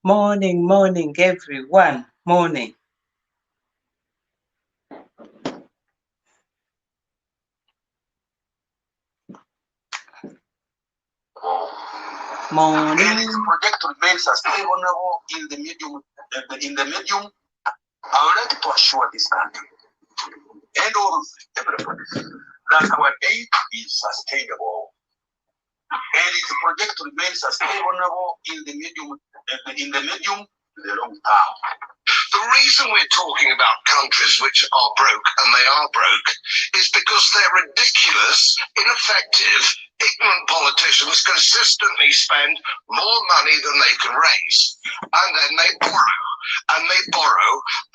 Morning, morning, everyone. Morning. Morning. And its project remains sustainable in the medium. I would like to assure this country and all of everybody that our aid is sustainable, and its project remains sustainable in the medium to the long term. The reason we're talking about countries which are broke, and they are broke, is because they're ridiculous, ineffective, ignorant politicians consistently spend more money than they can raise. And then they borrow,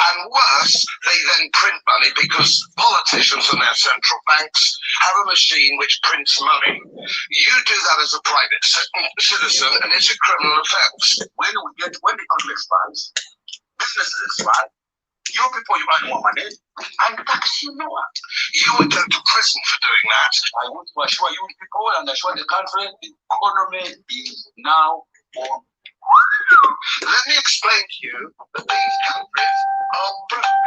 and worse, they then print money because politicians and their central banks have a machine which prints money. You do that as a private citizen, and it's a criminal offense. When the economy expands, businesses expand, you people, you earn more money, and tax you lower. You would go to prison for doing that. I want to assure you people and assure the country the economy is now on. Let me explain to you that these countries are broke.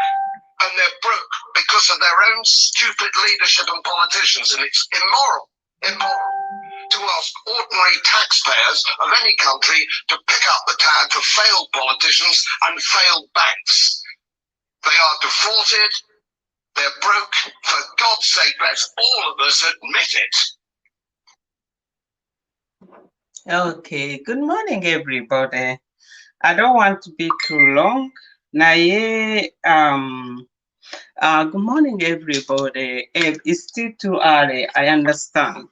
And they're broke because of their own stupid leadership and politicians, and it's immoral to ask ordinary taxpayers of any country to pick up the tab for failed politicians and failed banks. They are defaulted, they're broke. For God's sake, let's all of us admit it. Okay, good morning, everybody. I don't want to be too long. Good morning, everybody. It's still too early, I understand.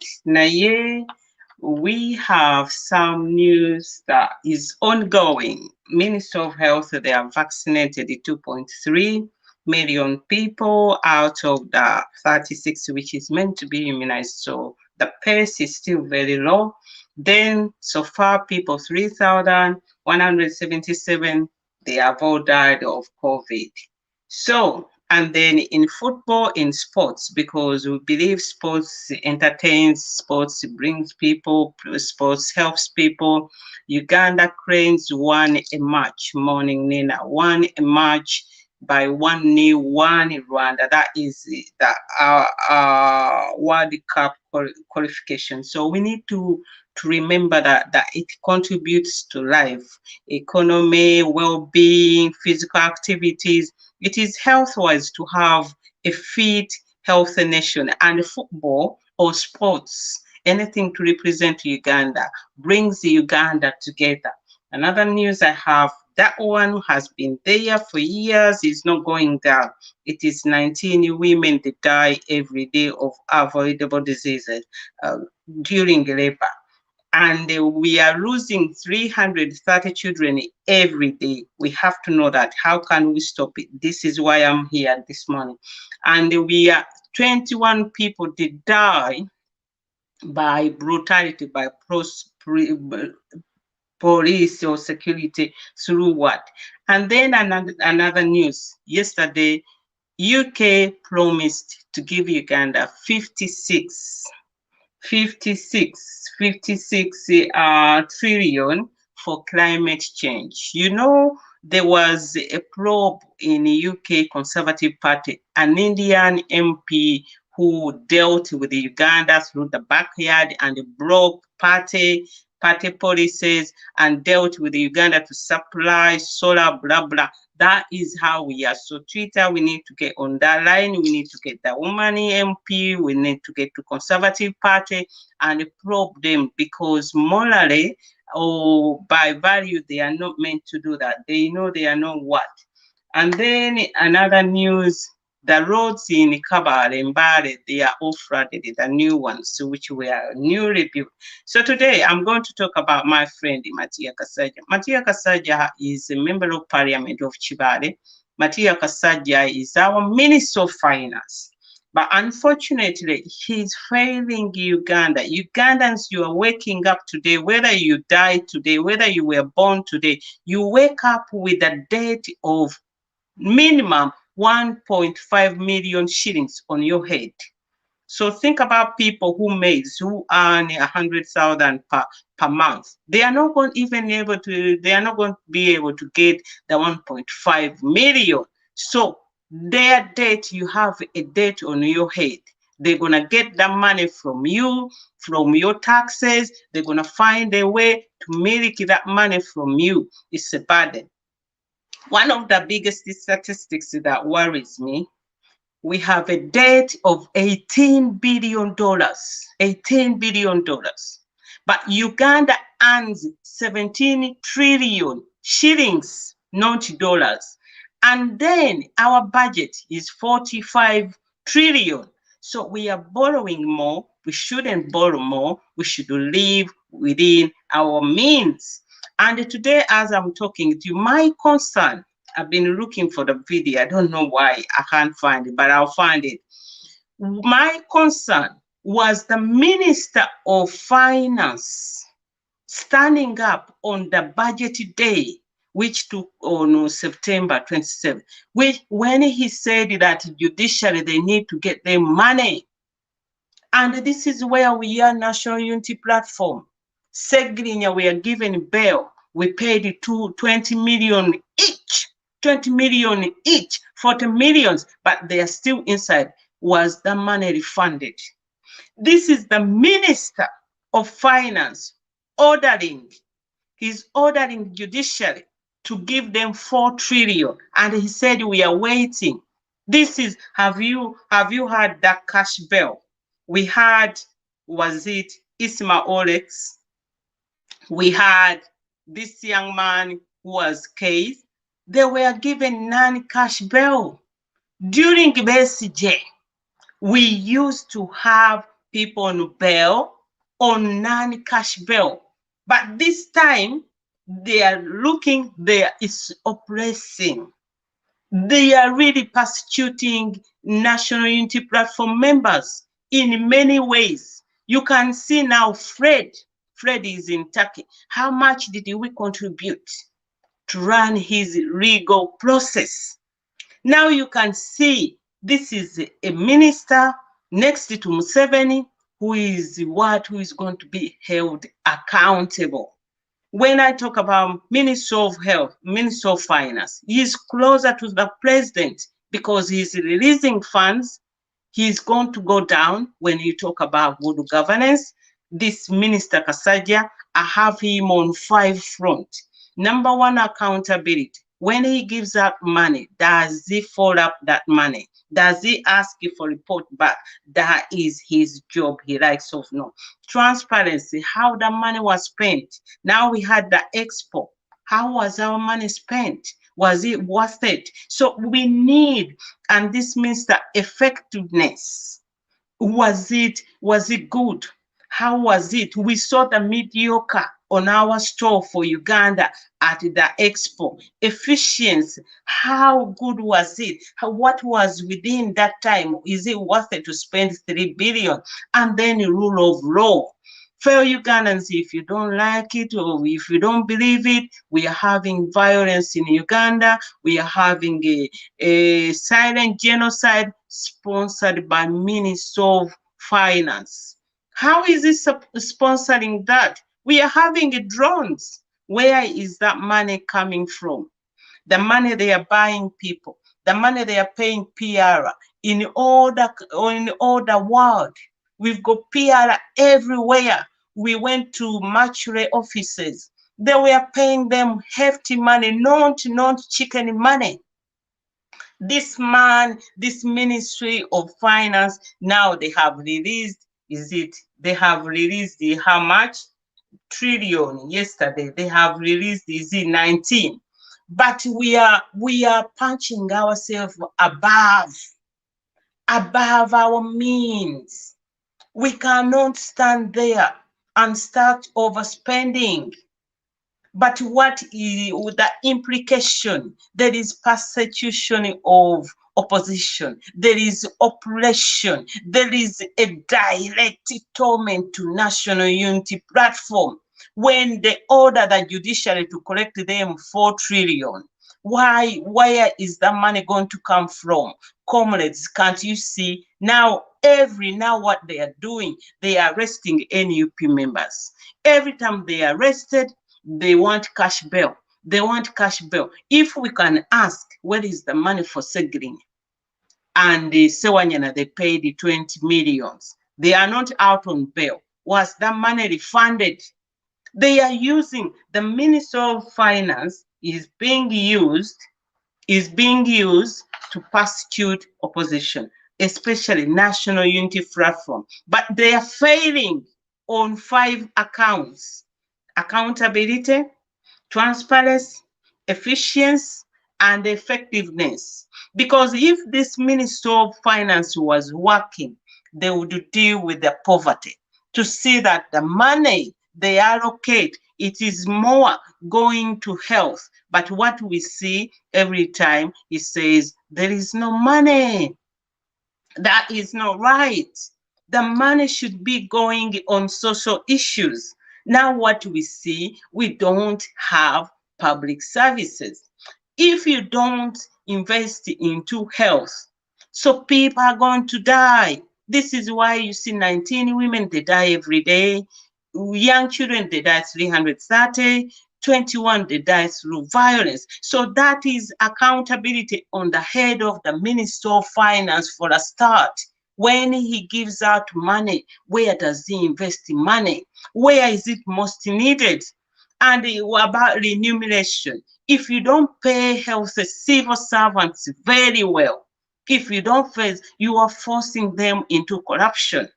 We have some news that is ongoing. Ministry of Health, they have vaccinated 2.3 million people out of the 36 which is meant to be immunized. So the pace is still very low. Then so far people 3,177, they have all died of COVID. So, and then in football, in sports, because we believe sports entertains, sports brings people, sports helps people. Uganda Cranes won a match, morning Nina, won a match by 1-0, in Rwanda. That is the World Cup qualification. So we need to remember that it contributes to life, economy, well-being, physical activities. It is health-wise to have a fit, healthy nation, and football or sports, anything to represent Uganda, brings Uganda together. Another news I have, that one has been there for years, is not going down. It is 19 women that die every day of avoidable diseases during labor. And we are losing 330 children every day. We have to know that. How can we stop it? This is why I'm here this morning. And we are 21 people did die by brutality, by police or security through what? And then another news. Yesterday, UK promised to give Uganda 56 trillion for climate change. You know, there was a probe in the UK Conservative Party, an Indian MP who dealt with Uganda through the backyard and broke party policies and dealt with Uganda to supply solar, blah, blah. That is how we are. So Twitter, we need to get on that line. We need to get the woman MP. We need to get to Conservative Party and probe them, because morally or by value, they are not meant to do that. They know they are not what. And then another news, the roads in Kabale and Mbale, they are all flooded, the new ones, which were newly built. So today I'm going to talk about my friend Matia Kasaja. Matia Kasaja is a member of Parliament of Chibale. Matia Kasaja is our Minister of Finance. But unfortunately, he's failing Uganda. Ugandans, you are waking up today, whether you died today, whether you were born today, you wake up with a debt of minimum 1.5 million shillings on your head. So think about people who earn 100,000 per month. They are not going even able to. They are not going to be able to get the 1.5 million. So their debt, you have a debt on your head. They're gonna get that money from you, from your taxes. They're gonna find a way to milk that money from you. It's a burden. One of the biggest statistics that worries me, we have a debt of $18 billion. $18 billion. But Uganda earns 17 trillion shillings, not dollars. And then our budget is 45 trillion. So we are borrowing more. We shouldn't borrow more. We should live within our means. And today, as I'm talking to you, my concern, I've been looking for the video. I don't know why I can't find it, but I'll find it. My concern was the Minister of Finance standing up on the budget day, which took on September 27th, when he said that judiciary, they need to get their money. And this is where we are, National Unity Platform. Segrinya, we are given bail. We paid 20 million each, 20 million each, 40 millions, but they are still inside. Was the money refunded? This is the Minister of Finance ordering. He's ordering judiciary to give them 4 trillion. And he said, we are waiting. This is, have you heard that cash bail? We had, was it Isma Olex? We had this young man who was case. They were given non-cash bail. During BSJ, we used to have people on bail, on non-cash bail. But this time, they are looking, there is oppressing. They are really persecuting National Unity Platform members in many ways. You can see now Fred is in Turkey. How much did we contribute to run his legal process? Now you can see this is a minister next to Museveni who is going to be held accountable. When I talk about Minister of Health, Minister of Finance, he's closer to the president because he's releasing funds. He's going to go down when you talk about good governance. This Minister Kasaja, I have him on 5 fronts. Number one, accountability. When he gives out money, does he follow up that money? Does he ask you for report back? That is his job. He likes of no. Transparency, how the money was spent. Now we had the expo. How was our money spent? Was it worth it? So we need, and this means the effectiveness. Was it good? How was it? We saw the mediocre on our store for Uganda at the expo. Efficiency, how good was it? What was within that time? Is it worth it to spend 3 billion? And then the rule of law. Fellow Ugandans, if you don't like it or if you don't believe it, we are having violence in Uganda. We are having a silent genocide sponsored by Minister of Finance. How is it sponsoring that? We are having drones. Where is that money coming from? The money they are buying people, the money they are paying PR in all the world. We've got PR everywhere. We went to mortuary offices. They were paying them hefty money, not chicken money. This man, this Ministry of Finance, now they have released, they have released how much? Trillion yesterday. They have released, 19. But we are punching ourselves above our means. We cannot stand there and start overspending. But what is the implication? There is persecution of opposition. There is oppression. There is a direct torment to National Unity Platform. When they order the judiciary to collect them 4 trillion, where is the money going to come from? Comrades, can't you see? Now Now what they are doing, they are arresting NUP members. Every time they are arrested, they want cash bail. They want cash bail. If we can ask, where is the money for Segrin? And the Sewanyana, they paid the 20 millions. They are not out on bail. Was that money refunded? They are using, the Minister of Finance is being used to persecute opposition, especially National Unity Platform. But they are failing on 5 accounts: accountability, transparency, efficiency, and effectiveness. Because if this Minister of Finance was working, they would deal with the poverty to see that the money they allocate, it is more going to health. But what we see every time, he says there is no money. That is not right. The money should be going on social issues. Now, what we see, we don't have public services. If you don't invest into health, so people are going to die. This is why you see 19 women, they die every day. Young children, they die 330. 21, they die through violence. So that is accountability on the head of the Minister of Finance for a start. When he gives out money, where does he invest money? Where is it most needed? And about remuneration. If you don't pay health civil servants very well, if you don't face, you are forcing them into corruption.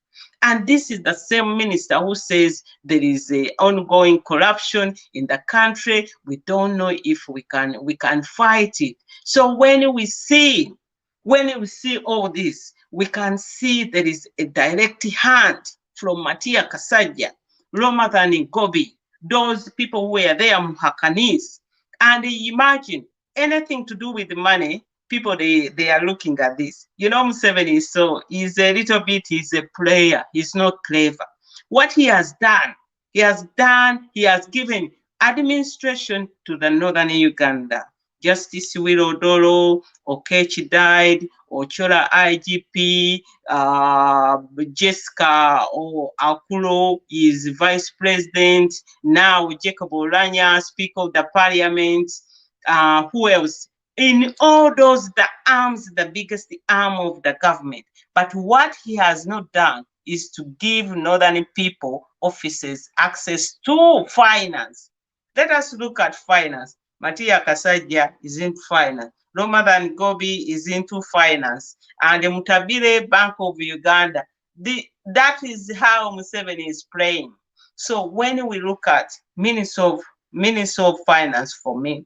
And this is the same minister who says there is a ongoing corruption in the country. We don't know if we can fight it. So when we see all this, we can see there is a direct hand from Matia Kasaja, Ramadan Gobi, those people who were there, Muhakanis. And imagine anything to do with the money, people they are looking at this. Museveni, so he's a little bit, he's a player, he's not clever. What he has done, he has given administration to the northern Uganda. Justice Wilodoro, Okechi died, Ochola IGP, Jessica Akulo is vice president. Now Jacob Oranya, Speaker of the Parliament. Who else? In all those, the biggest arm of the government. But what he has not done is to give northern people, officers, access to finance. Let us look at finance. Matia Kasaja is into finance. Ramadan Gobi is into finance. And the Mutabile Bank of Uganda. That is how Museveni is playing. So when we look at Minister of Finance, for me,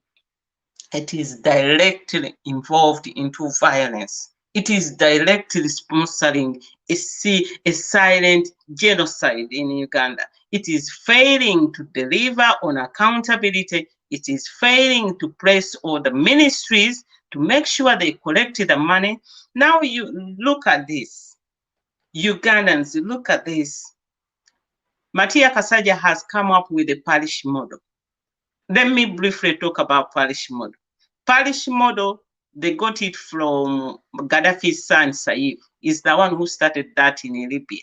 it is directly involved into violence. It is directly sponsoring a silent genocide in Uganda. It is failing to deliver on accountability. It is failing to place all the ministries to make sure they collect the money. Now you look at this. Ugandans, look at this. Matia Kasaja has come up with a parish model. Let me briefly talk about parish model. Parish model, they got it from Gaddafi's son, Saif. Is the one who started that in Libya.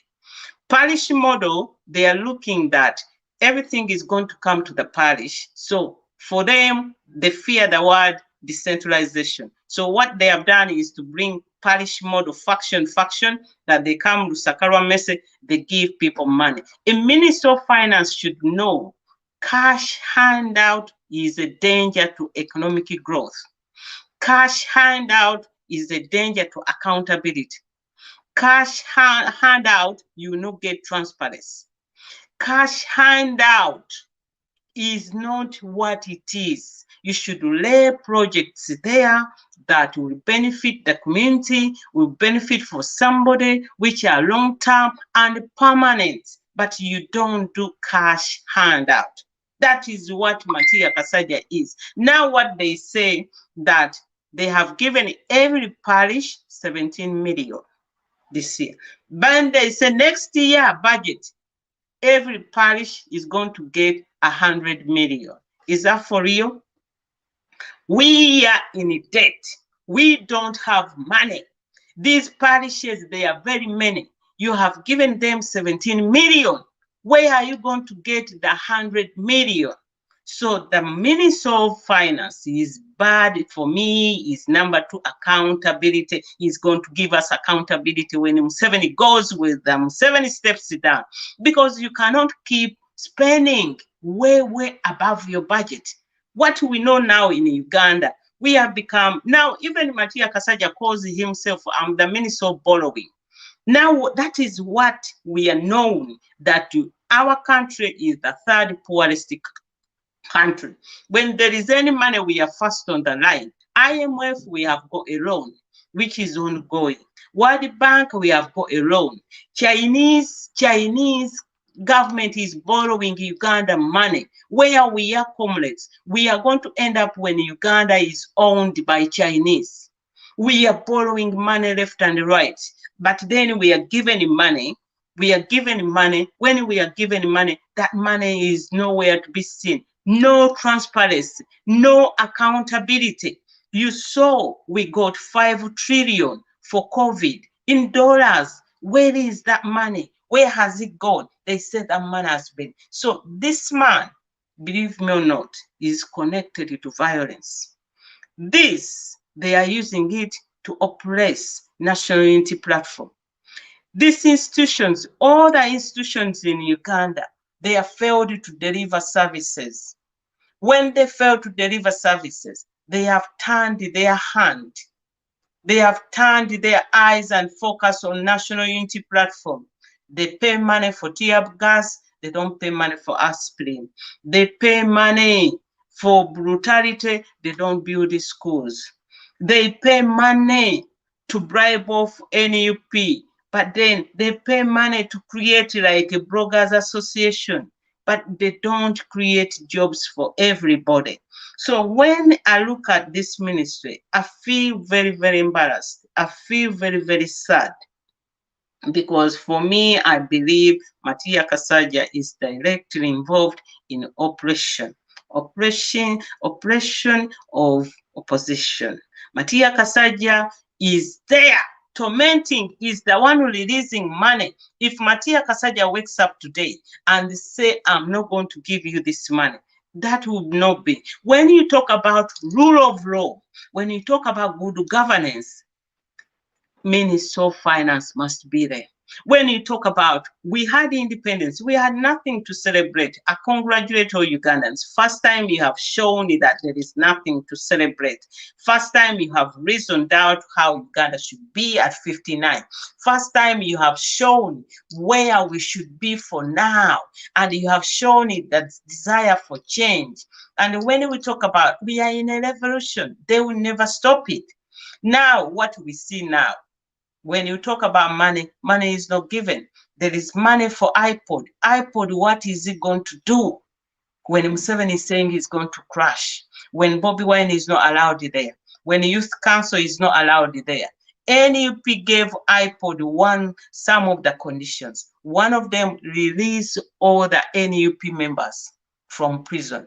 Parish model, they are looking that everything is going to come to the parish. So for them, they fear the word decentralization. So what they have done is to bring parish model faction, that they come to Sakarwa Mese, they give people money. A Minister of Finance should know cash handout is a danger to economic growth. Cash handout is a danger to accountability. Cash handout, you will not get transparency. Cash handout is not what it is. You should lay projects there that will benefit the community, will benefit for somebody, which are long-term and permanent, but you don't do cash handout. That is what Matia Kasaja is. Now what they say, that they have given every parish 17 million this year. But they say next year budget, every parish is going to get 100 million. Is that for real? We are in debt. We don't have money. These parishes, they are very many. You have given them 17 million. Where are you going to get the 100 million? So the Minister of Finance is bad for me. Is number two, accountability. He's going to give us accountability when Museveni goes with them. Museveni steps down, because you cannot keep spending way above your budget. What we know now in Uganda, we have become, now even Matia Kasaja calls himself the Minister of Borrowing. Now that is what we are known, that our country is the third poorest country. When there is any money, we are first on the line. IMF, we have got a loan, which is ongoing. World Bank, we have got a loan. Chinese government is borrowing Uganda money. Where we are, comrades, we are going to end up when Uganda is owned by Chinese. We are borrowing money left and right, but then we are given money. We are given money. When we are given money, that money is nowhere to be seen. No transparency, no accountability. You saw we got 5 trillion for COVID in dollars. Where is that money? Where has it gone? They said that money has been. So this man, believe me or not, is connected to violence. This, they are using it to oppress National Unity Platform. These institutions, all the institutions in Uganda, they have failed to deliver services. When they fail to deliver services, they have turned their hand. They have turned their eyes and focus on National Unity Platform. They pay money for tear gas. They don't pay money for aspirin. They pay money for brutality. They don't build schools. They pay money to bribe off NUP, but then they pay money to create like a bloggers association, but they don't create jobs for everybody. So when I look at this ministry, I feel very embarrassed. I feel very sad, because for me, I believe Matia Kasaja is directly involved in oppression of opposition. Matia Kasaja is there tormenting, is the one releasing money. If Matia Kasaja wakes up today and say, I'm not going to give you this money, that would not be. When you talk about rule of law, when you talk about good governance, Minister of Finance must be there. When you talk about, we had independence, we had nothing to celebrate. I congratulate all Ugandans. First time you have shown that there is nothing to celebrate. First time you have reasoned out how Uganda should be at 59. First time you have shown where we should be for now. And you have shown it that desire for change. And when we talk about, we are in a revolution, they will never stop it. Now, what we see now, when you talk about money, money is not given. There is money for iPod. iPod, what is it going to do? When Museveni is saying he's going to crash, when Bobby Wine is not allowed there, when the Youth Council is not allowed there, NUP gave iPod some of the conditions. One of them, release all the NUP members from prison.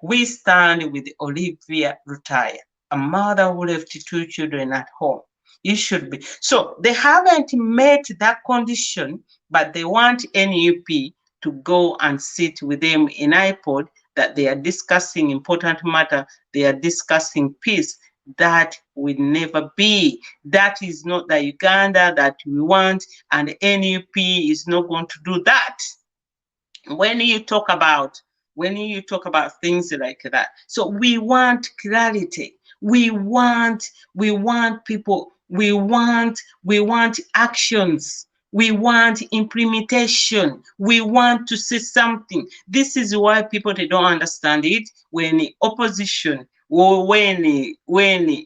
We stand with Olivia Rutaya, a mother who left 2 children at home. It should be. So they haven't met that condition, but they want NUP to go and sit with them in iPod, that they are discussing important matter, they are discussing peace. That will never be. That is not the Uganda that we want, and NUP is not going to do that. When you talk about things like that, so we want clarity. We want people. We want actions. We want implementation. We want to see something. This is why people, they don't understand it. When the opposition, or when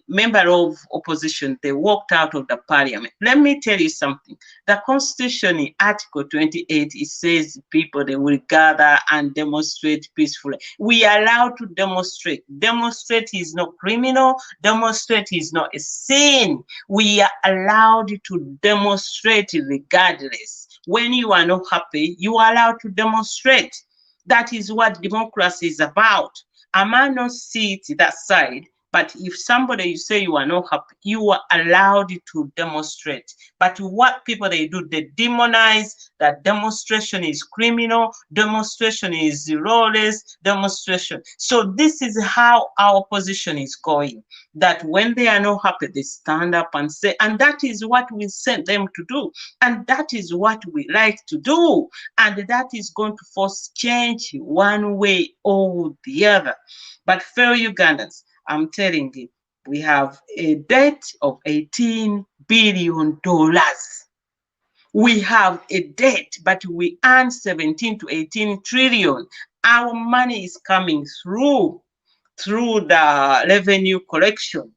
member of opposition, they walked out of the parliament. Let me tell you something. The Constitution in Article 28, it says people, they will gather and demonstrate peacefully. We are allowed to demonstrate. Demonstrate is not criminal. Demonstrate is not a sin. We are allowed to demonstrate regardless. When you are not happy, you are allowed to demonstrate. That is what democracy is about. A man not sit that side But if somebody, you say you are not happy, you are allowed to demonstrate. But what people they do, they demonize that demonstration is criminal, demonstration is lawless, demonstration. So this is how our position is going. That when they are not happy, they stand up and say, and that is what we sent them to do. And that is what we like to do. And that is going to force change one way or the other. But fellow Ugandans, I'm telling you, we have a debt of $18 billion. We have a debt, but we earn 17 to 18 trillion. Our money is coming through the revenue collection.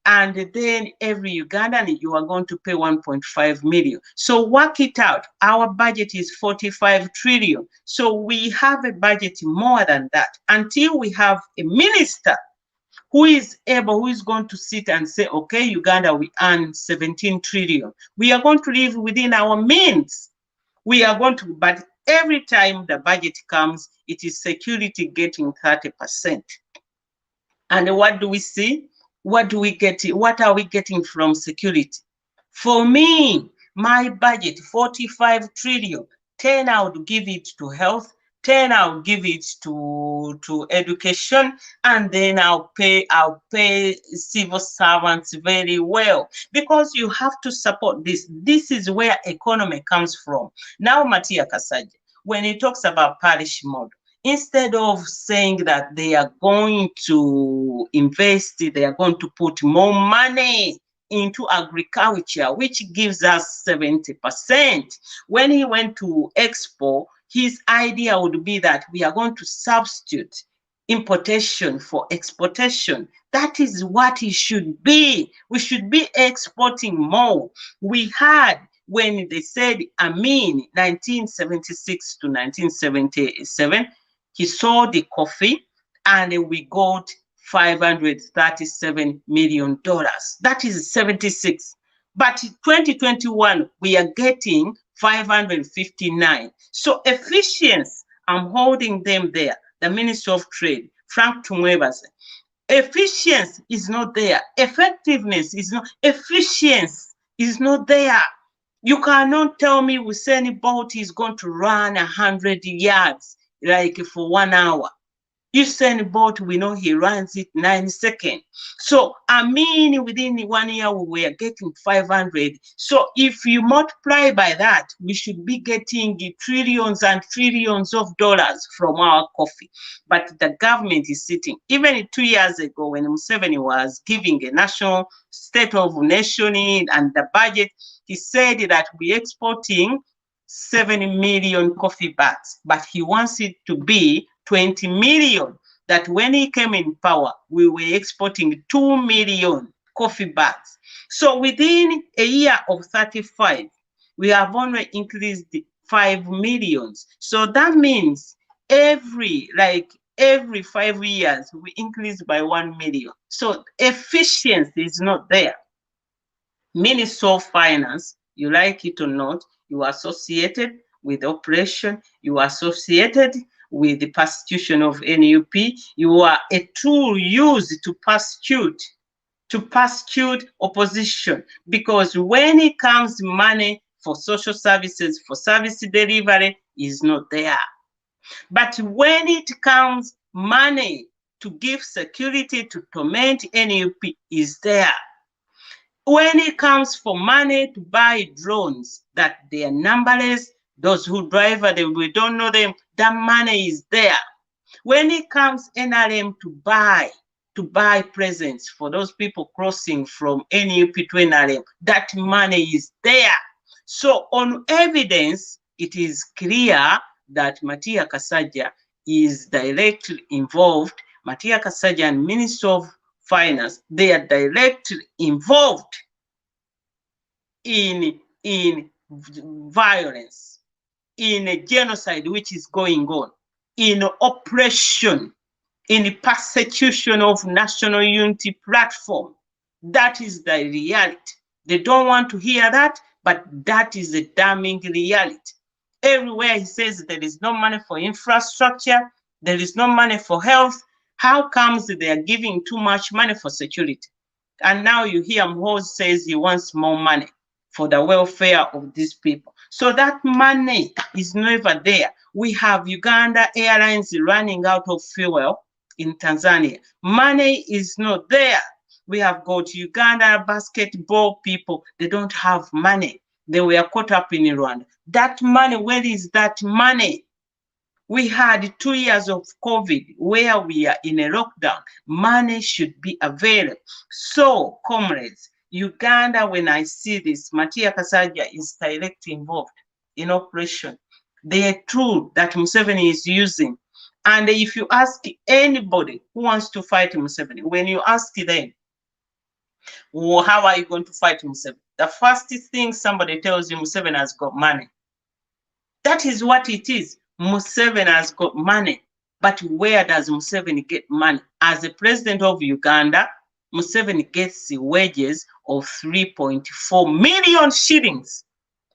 And then every Ugandan, you are going to pay 1.5 million. So work it out. Our budget is 45 trillion. So we have a budget more than that until we have a minister who is going to sit and say, okay, Uganda, we earn 17 trillion. We are going to live within our means. We are going to, but every time the budget comes, it is security getting 30%. And what do we see? What do we get? What are we getting from security? For me, my budget, 45 trillion, 10 I would give it to health, 10 I'll give it to education, and then I'll pay civil servants very well, because you have to support this. This is where economy comes from. Now, Matia Kasaja, when he talks about parish model, instead of saying that they are going to invest, they are going to put more money into agriculture, which gives us 70%. When he went to Expo, his idea would be that we are going to substitute importation for exportation. That is what it should be. We should be exporting more. We had, when they said Amin, 1976 to 1977, he sold the coffee and we got $537 million. That is 76. But 2021, we are getting 559. So efficiency, I'm holding them there. The Minister of Trade, Frank Tumwebase. Efficiency is not there. Effectiveness is not. Efficiency is not there. You cannot tell me Usain Bolt is going to run 100 yards like for 1 hour. Usain Bolt, we know he runs it 9 seconds. So, I mean, within 1 year, we were getting 500. So, if you multiply by that, we should be getting trillions and trillions of dollars from our coffee. But the government is sitting. Even 2 years ago, when Museveni was giving a national state of nation and the budget, he said that we're exporting 7 million coffee bags, but he wants it to be 20 million. That when he came in power, we were exporting 2 million coffee bags. So within a year of 35, we have only increased 5 millions. So that means every 5 years, we increase by 1 million. So efficiency is not there. Minister of Finance, you like it or not, you are associated with operation, you are associated with the persecution of NUP, you are a tool used to persecute opposition, because when it comes money for social services, for service delivery, is not there. But when it comes money to give security to torment NUP, is there. When it comes for money to buy drones, that they are numberless, those who drive them, we don't know them, that money is there. When it comes NRM to buy presents for those people crossing from NUP to NRM, that money is there. So on evidence, it is clear that Matia Kasaja is directly involved. Matia Kasaja and Minister of Finance, they are directly involved in violence, in a genocide which is going on, in oppression, in persecution of national unity platform. That is the reality. They don't want to hear that, but that is a damning reality. Everywhere he says there is no money for infrastructure, there is no money for health, How comes they are giving too much money for security? And now you hear Mhoz says he wants more money for the welfare of these people. So that money is never there. We have Uganda Airlines running out of fuel in Tanzania. Money is not there. We have got Uganda basketball people. They don't have money. They were caught up in Rwanda. That money, where is that money? We had 2 years of COVID where we are in a lockdown. Money should be available. So, comrades, Uganda, when I see this, Matia Kasaja is directly involved in operation. The tool that Museveni is using. And if you ask anybody who wants to fight Museveni, when you ask them, well, how are you going to fight Museveni? The first thing somebody tells you, Museveni has got money. That is what it is. Museveni has got money. But where does Museveni get money? As the president of Uganda, Museveni gets wages of 3.4 million shillings.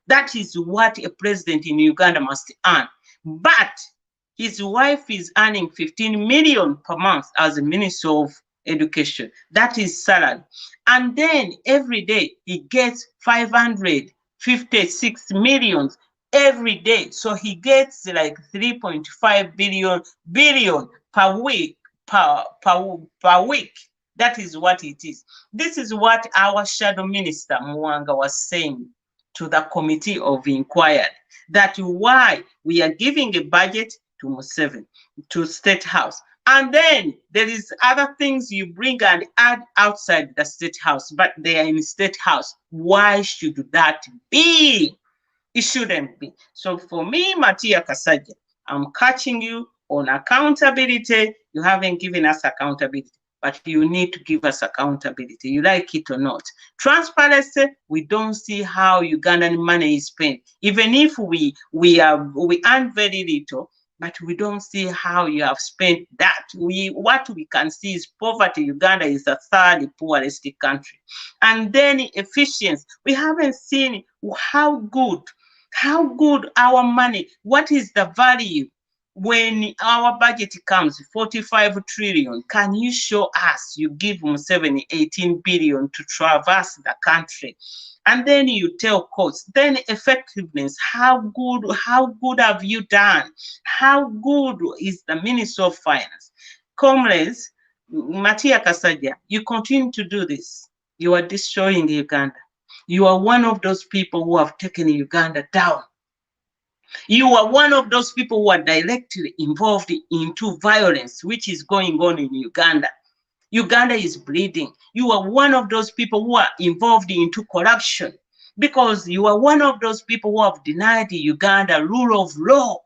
That is what a president in Uganda must earn. But his wife is earning 15 million per month as a minister of education. That is salary. And then every day he gets 556 millions every day. So he gets like 3.5 billion per week, per week. That is what it is. This is what our shadow minister Mwanga was saying to the committee of inquiry, that why we are giving a budget to Museveni, to State House. And then there is other things you bring and add outside the State House, but they are in State House. Why should that be? It shouldn't be. So for me, Matia Kasaja, I'm catching you on accountability. You haven't given us accountability, but you need to give us accountability. You like it or not. Transparency, we don't see how Ugandan money is spent. Even if we earn very little, but we don't see how you have spent that. What we can see is poverty. Uganda is the third poorest country. And then efficiency. We haven't seen how good our money, what is the value when our budget comes 45 trillion. Can you show us you give Museveni 18 billion to traverse the country? And then you tell courts, then effectiveness, how good have you done? How good is the Minister of Finance? Comrades, Matia Kasaja, you continue to do this. You are destroying Uganda. You are one of those people who have taken Uganda down. You are one of those people who are directly involved into violence, which is going on in Uganda. Uganda is bleeding. You are one of those people who are involved into corruption, because you are one of those people who have denied Uganda rule of law.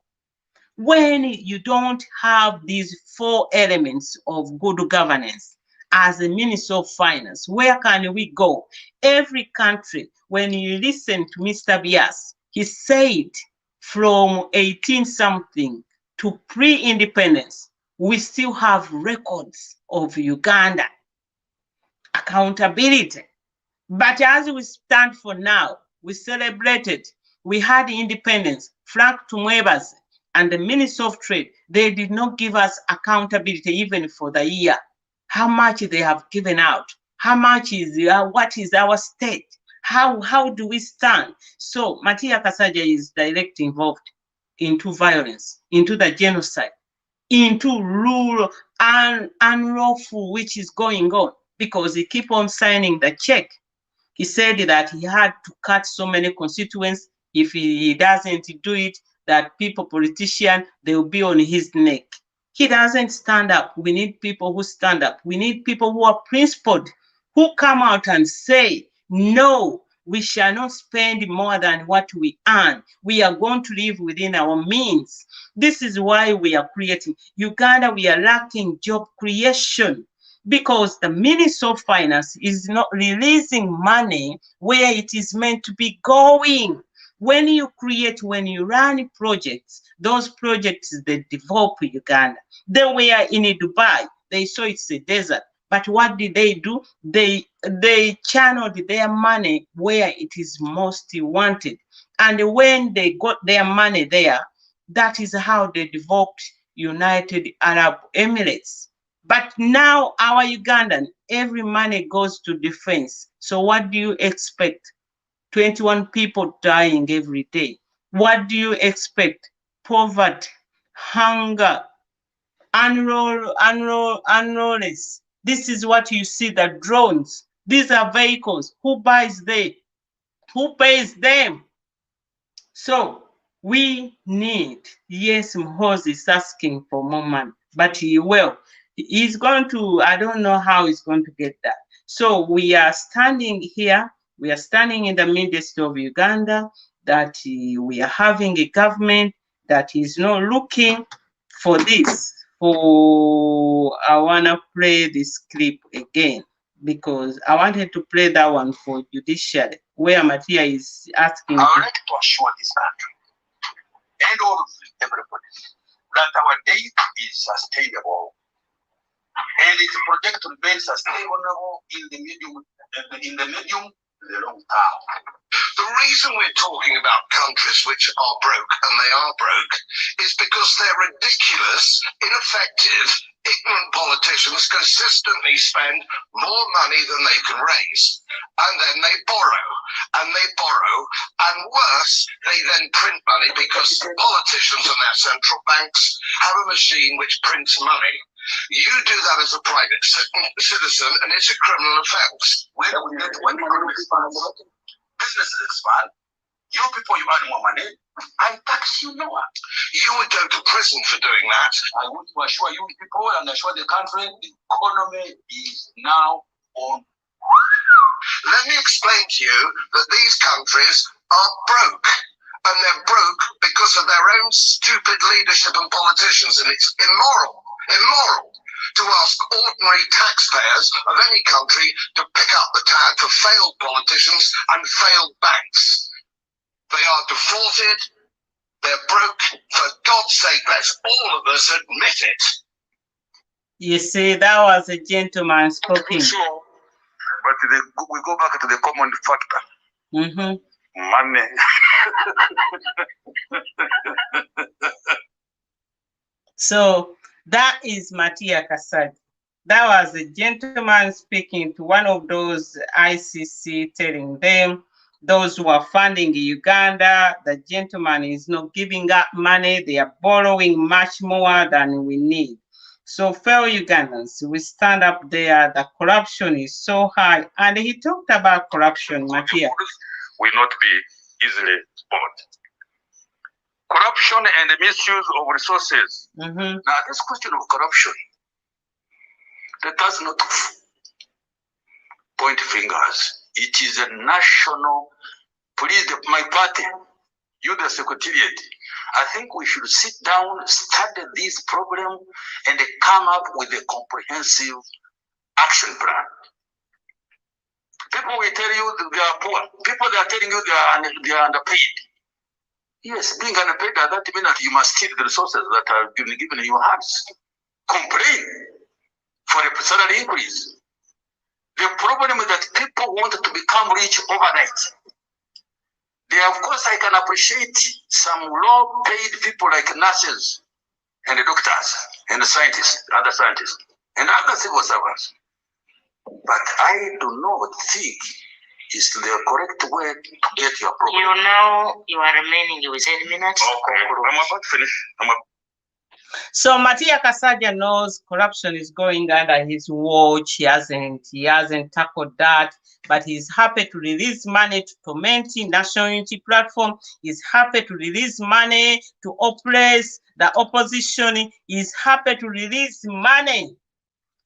When you don't have these 4 elements of good governance, as a Minister of Finance, where can we go? Every country, when you listen to Mr. Bias, he said from 18 something to pre-independence, we still have records of Uganda. Accountability. But as we stand for now, we celebrated, we had independence, Frank Tumwebaze and the Minister of Trade, they did not give us accountability even for the year. How much they have given out? How much is what is our state? How do we stand? So Matia Kasaja is directly involved into violence, into the genocide, into rule and unlawful which is going on, because he keep on signing the check. He said that he had to cut so many constituents. If he doesn't do it, that people, politicians, they will be on his neck. He doesn't stand up. We need people who stand up. We need people who are principled, who come out and say, no, we shall not spend more than what we earn. We are going to live within our means. This is why we are creating. Uganda, we are lacking job creation, because the Minister of Finance is not releasing money where it is meant to be going. When you run projects, those projects, they develop Uganda. They were in Dubai. They saw it's a desert. But what did they do? They channeled their money where it is most wanted. And when they got their money there, that is how they developed United Arab Emirates. But now our Ugandan, every money goes to defense. So what do you expect? 21 people dying every day. What do you expect? Poverty, hunger, unlawless. This is what you see, the drones. These are vehicles. Who buys them? Who pays them? So we need, yes, Mhoz is asking for more money, but he will. He's going to, I don't know how he's going to get that. So we are standing here, we are standing in the midst of Uganda, that we are having a government that is not looking for this. For I want to play this clip again because I wanted to play that one for judiciary, where Matia is asking. I would like to assure this country and all of everybody that our date is sustainable and it's projected to remain sustainable in the medium the long term. The reason we're talking about countries which are broke, and they are broke, is because they're ridiculous, ineffective, ignorant politicians consistently spend more money than they can raise. And then they borrow, and worse, they then print money because politicians and their central banks have a machine which prints money. You do that as a private citizen, and it's a criminal offense. When economy expands, businesses expand, you people, you earn more money, I tax you lower. You would go to prison for doing that. I want to assure you people and assure the country, the economy is now on. Let me explain to you that these countries are broke. And they're broke because of their own stupid leadership and politicians, and it's immoral to ask ordinary taxpayers of any country to pick up the tab for failed politicians and failed banks. They are defaulted, they're broke. For God's sake, let's all of us admit it. You see, that was a gentleman speaking. Sure. But we go back to the common factor. Money. So that is Matia Kasadi. That was a gentleman speaking to one of those ICC, telling them, those who are funding Uganda, the gentleman is not giving up money. They are borrowing much more than we need. So fellow Ugandans, we stand up there. The corruption is so high. And he talked about corruption, Matia. Will not be easily bought. Corruption and the misuse of resources. Now, this question of corruption, that does not point fingers. It is a national, please, my party, you the secretariat, I think we should sit down, study this problem, and come up with a comprehensive action plan. People will tell you they are poor. People that are telling you they are underpaid. Yes, being underpaid does not mean that you must steal the resources that are given in your hands. Complain for a salary increase. The problem is that people want to become rich overnight. Of course, I can appreciate some low-paid people like nurses and the doctors and the scientists, other scientists, and other civil servants. But I do not think it's the correct way to get your problem. You know, you are remaining with 10 minutes. Okay, I'm about to finish. So Matia Kasaja knows corruption is going under his watch. He hasn't tackled that, but he's happy to release money to tormenting National Unity Platform. He's happy to release money to oppress the opposition. He's happy to release money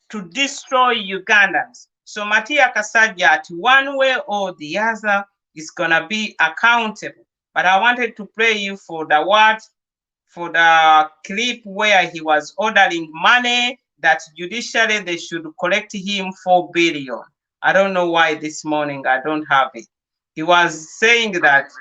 to destroy Ugandans. So Matia Kasaja, one way or the other, is gonna be accountable. But I wanted to play you for the clip where he was ordering money that judicially they should collect him 4 billion. I don't know why this morning I don't have it. He was saying that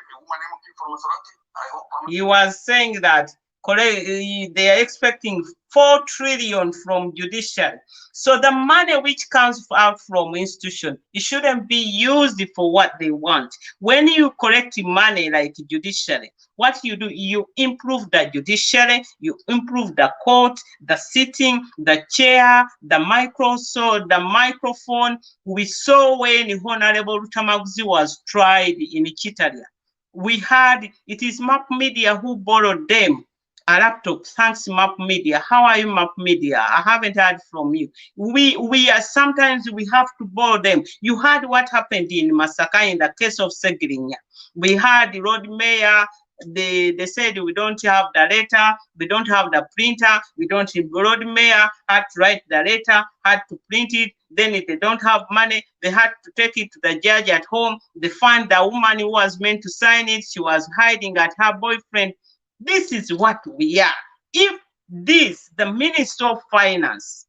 they are expecting 4 trillion from judiciary. So the money which comes out from institution, it shouldn't be used for what they want. When you collect money like judiciary, what you do, you improve the judiciary, you improve the court, the sitting, the chair, the microphone. We saw when Honorable Rutamaguzi was tried in Chitalia. We had, it is Map Media who borrowed them a laptop. Thanks, Map Media. How are you, Map Media? I haven't heard from you. We are sometimes we have to borrow them. You heard what happened in Masaka in the case of Segrinya. We had the road mayor. They said we don't have the letter, we don't have the printer, we don't have road mayor had to write the letter, had to print it. Then if they don't have money, they had to take it to the judge at home. They find the woman who was meant to sign it, she was hiding at her boyfriend. This is what we are. If this, the Minister of Finance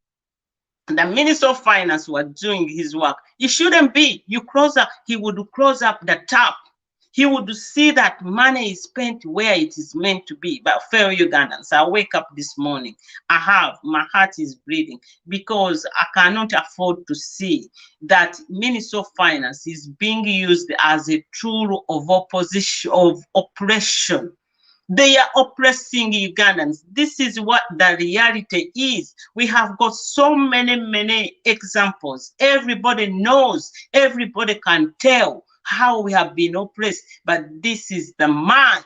was doing his work, it shouldn't be. He would close up the tap. He would see that money is spent where it is meant to be. But fellow Ugandans, I wake up this morning, my heart is bleeding because I cannot afford to see that Minister of Finance is being used as a tool of opposition, of oppression. They are oppressing Ugandans. This is what the reality is. We have got so many examples. Everybody knows, everybody can tell how we have been oppressed, but this is the man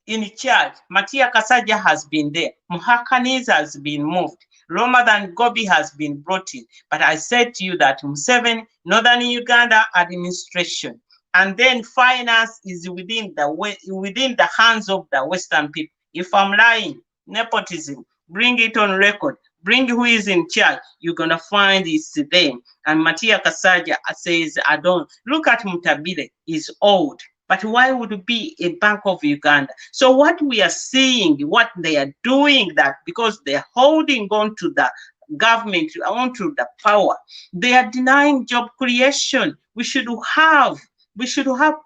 in charge. Matia Kasaja has been there. Muhakaniz has been moved. Ramadan Gobi has been brought in. But I said to you that Museveni, Northern Uganda administration, and then finance is within the hands of the Western people. If I'm lying, nepotism, bring it on record. Bring who is in charge. You're gonna find it's them. And Matia Kasaja says, I don't. Look at Mutabile, he's old. But why would it be a Bank of Uganda? So what we are seeing, what they are doing, that because they're holding on to the government, onto the power, they are denying job creation. We should have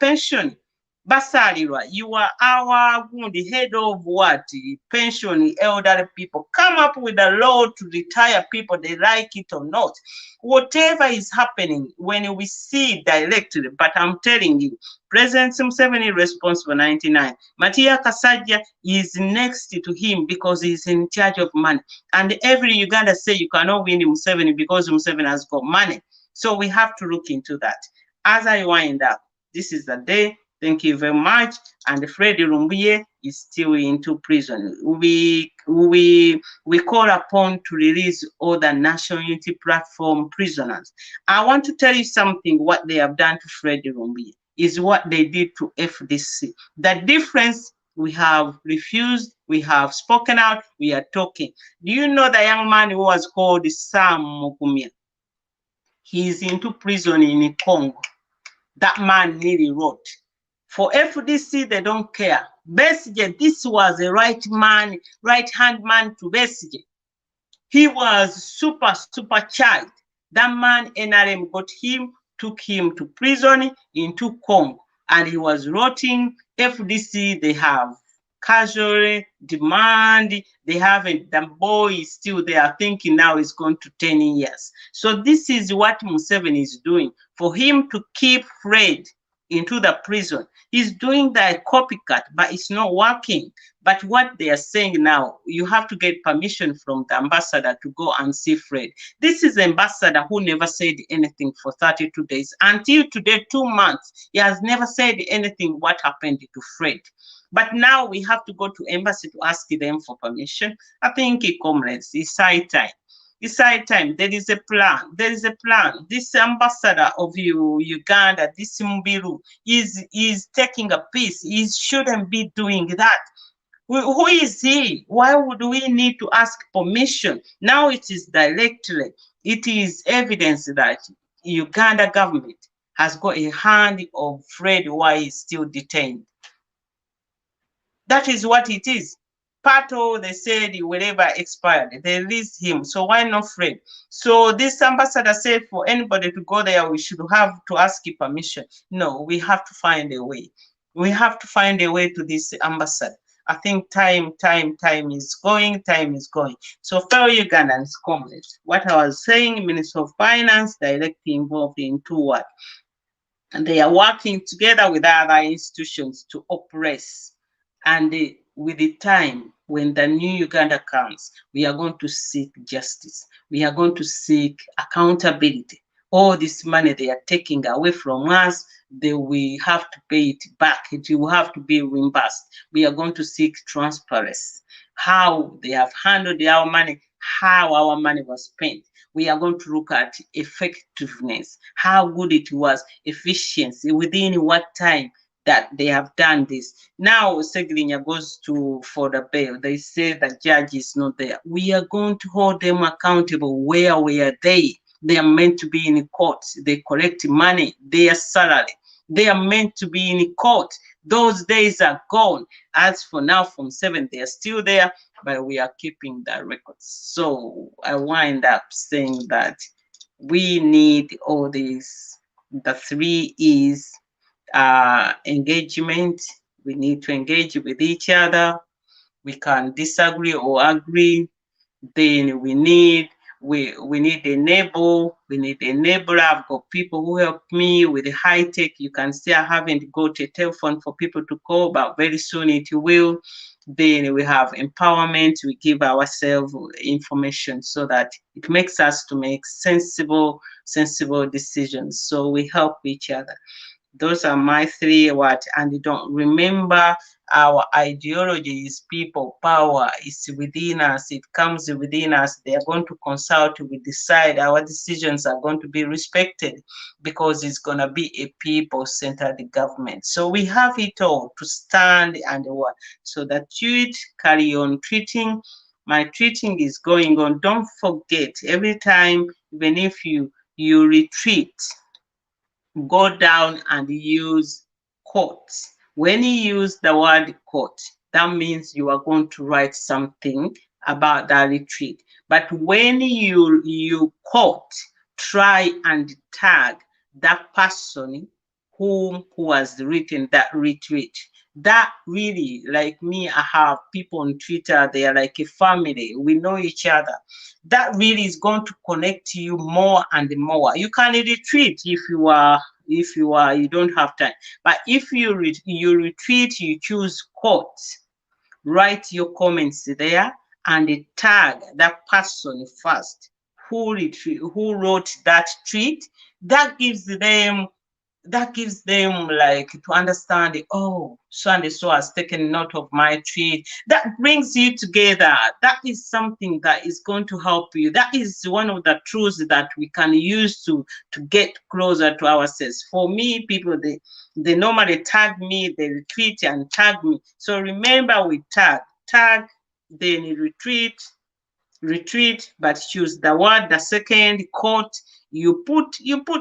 pension. Basalira, you are the head of what? Pension elderly people. Come up with a law to retire people, they like it or not. Whatever is happening when we see directly, but I'm telling you, President Museveni responsible 99. Matia Kasaja is next to him because he's in charge of money. And every Uganda say you cannot win Museveni because Museveni has got money. So we have to look into that. As I wind up, this is the day. Thank you very much. And Freddy Lumbuye is still into prison. We call upon to release all the National Unity Platform prisoners. I want to tell you something. What they have done to Freddy Lumbuye is what they did to FDC. The difference, we have refused, we have spoken out, we are talking. Do you know the young man who was called Sam Mukumia? He is into prison in Congo. That man nearly wrote. For FDC, they don't care. Besigye, this was a right-hand man to Besigye. He was super child. That man, NRM got him, took him to prison into Congo, and he was rotting. FDC, they have casual demand. They haven't, the boy is still there thinking now it's going to 10 years. So this is what Museveni is doing. For him to keep Fred into the prison, he's doing that copycat, but it's not working. But what they are saying now, you have to get permission from the ambassador to go and see Fred. This is the ambassador who never said anything for 32 days. Until today, 2 months, he has never said anything what happened to Fred. But now we have to go to embassy to ask them for permission. I think, comrades, it's high time. It's high time. There is a plan. There is a plan. This ambassador of Uganda, this Mbiru, is taking a piece. He shouldn't be doing that. Who is he? Why would we need to ask permission? Now it is directly. It is evidence that Uganda government has got a hand of Fred while he's still detained. That is what it is. Pato, they said wherever expired, they released him. So why not Fred? So this ambassador said for anybody to go there, we should have to ask permission. No, we have to find a way. We have to find a way to this ambassador. I think time is going, time is going. So fellow Ugandans, comrades, what I was saying, Minister of Finance directly involved in two what? And they are working together with other institutions to oppress. And with the time, when the new Uganda comes, we are going to seek justice. We are going to seek accountability. All this money they are taking away from us, they will have to pay it back. It will have to be reimbursed. We are going to seek transparency. How they have handled our money, how our money was spent. We are going to look at effectiveness, how good it was, efficiency, within what time that they have done this. Now Segrinya goes to for the bail. They say the judge is not there. We are going to hold them accountable. Where were they? They are meant to be in court. They collect money, their salary. They are meant to be in court. Those days are gone. As for now, from 7, they are still there, but we are keeping the records. So I wind up saying that we need all these, the three E's, engagement. We need to engage with each other. We can disagree or agree. Then we need enable. We need enabler. I've got people who help me with the high tech. You can see I haven't got a telephone for people to call, but very soon it will. Then we have empowerment. We give ourselves information so that it makes us to make sensible decisions. So we help each other. Those are my three words. And don't remember, our ideology is people power. It's within us. It comes within us. They are going to consult. We decide. Our decisions are going to be respected because it's going to be a people-centered government. So we have it all to stand and what. So that you carry on treating. My treating is going on. Don't forget, every time, even if you retreat, go down and use quote. When you use the word quote, that means you are going to write something about that retreat. But when you quote, try and tag that person who has written that retweet. That really, like me, I have people on Twitter, they are like a family. We know each other. That really is going to connect you more and more. You can retreat if you don't have time. But if you retreat, you choose quotes, write your comments there and tag that person first who wrote that tweet. That gives them like to understand, oh, so and so has taken note of my tweet. That brings you together. That is something that is going to help you. That is one of the tools that we can use to get closer to ourselves. For me, people, they normally tag me, they retweet and tag me. So remember, we tag, then retreat, but choose the word, the second quote, you put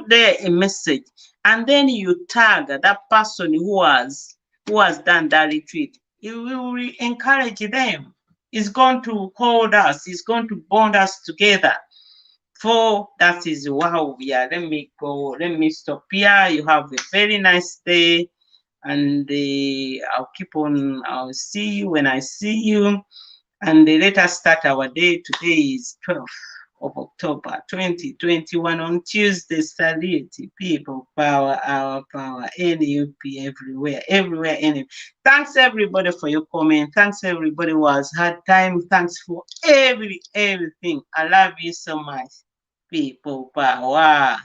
there a message, and then you tag that person who has done that retreat. You will encourage them. It's going to hold us, it's going to bond us together. For that is how we are. Let me go, let me stop here. You have a very nice day, and I'll keep on, I'll see you when I see you. And let us start our day. Today is 12th of October 2021. On Tuesday, salute people, power, our power, NUP everywhere, NUP. Thanks everybody for your comment. Thanks everybody who has had time. Thanks for everything. I love you so much. People power.